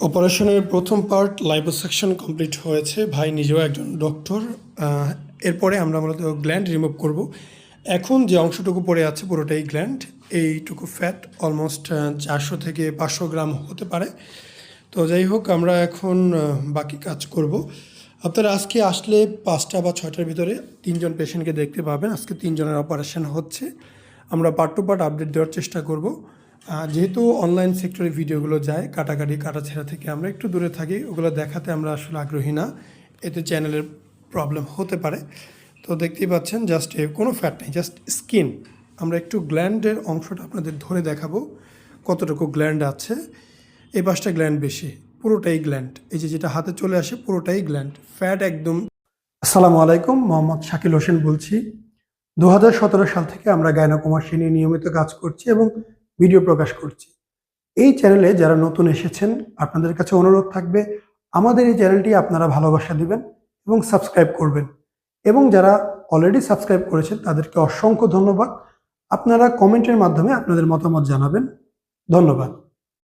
অপারেশনের প্রথম part liposuction complete হয়েছে। ভাই নিজেও একজন ডক্টর। এরপরে আমরা মূলত গ্ল্যান্ড রিমুভ করব। এখন যে অংশটুকু পড়ে আছে পুরোটাই গ্ল্যান্ড। এইটুকু ফ্যাট অলমোস্ট 400 থেকে 500 গ্রাম হতে পারে। তো যাই হোক, আমরা এখন বাকি কাজ করব। আপনারা আজকে আসলে 5টা বা 6টার ভিতরে 3জন পেশেন্টকে দেখতে পাবেন। আজকে 3জনের অপারেশন হচ্ছে। আমরা পার্ট টু পার্ট আপডেট দেওয়ার চেষ্টা করব। যেহেতু অনলাইন সেক্টরে ভিডিওগুলো যায়, কাটাকাটি কাটাছেঁড়া থেকে আমরা একটু দূরে থাকি, ওগুলো দেখাতে আমরা আসলে আগ্রহী না। এতে চ্যানেলের প্রবলেম হতে পারে। তো দেখতেই পাচ্ছেন, জাস্ট কোনো ফ্যাট নেই, জাস্ট স্কিন। আমরা একটু গ্ল্যান্ডের অংশটা আপনাদের ধরে দেখাবো কতটুকু গ্ল্যান্ড আছে। এই পাশটা গ্ল্যান্ড বেশি, পুরোটাই গ্ল্যান্ড। এই যে যেটা হাতে চলে আসে পুরোটাই গ্ল্যান্ড, ফ্যাট একদম। আসসালামু আলাইকুম, মোহাম্মদ শাকিল হোসেন বলছি। 2017 সাল থেকে আমরা গাইনোকমার্সি নিয়ে নিয়মিত কাজ করছি এবং ভিডিও প্রকাশ করছি। এই চ্যানেলে যারা নতুন এসেছেন, আপনাদের কাছে অনুরোধ থাকবে আমাদের এই চ্যানেলটি আপনারা ভালোবাসা দিবেন এবং সাবস্ক্রাইব করবেন। এবং যারা অলরেডি সাবস্ক্রাইব করেছেন তাদেরকে অসংখ্য ধন্যবাদ। আপনারা কমেন্টের মাধ্যমে আপনাদের মতামত জানাবেন। ধন্যবাদ।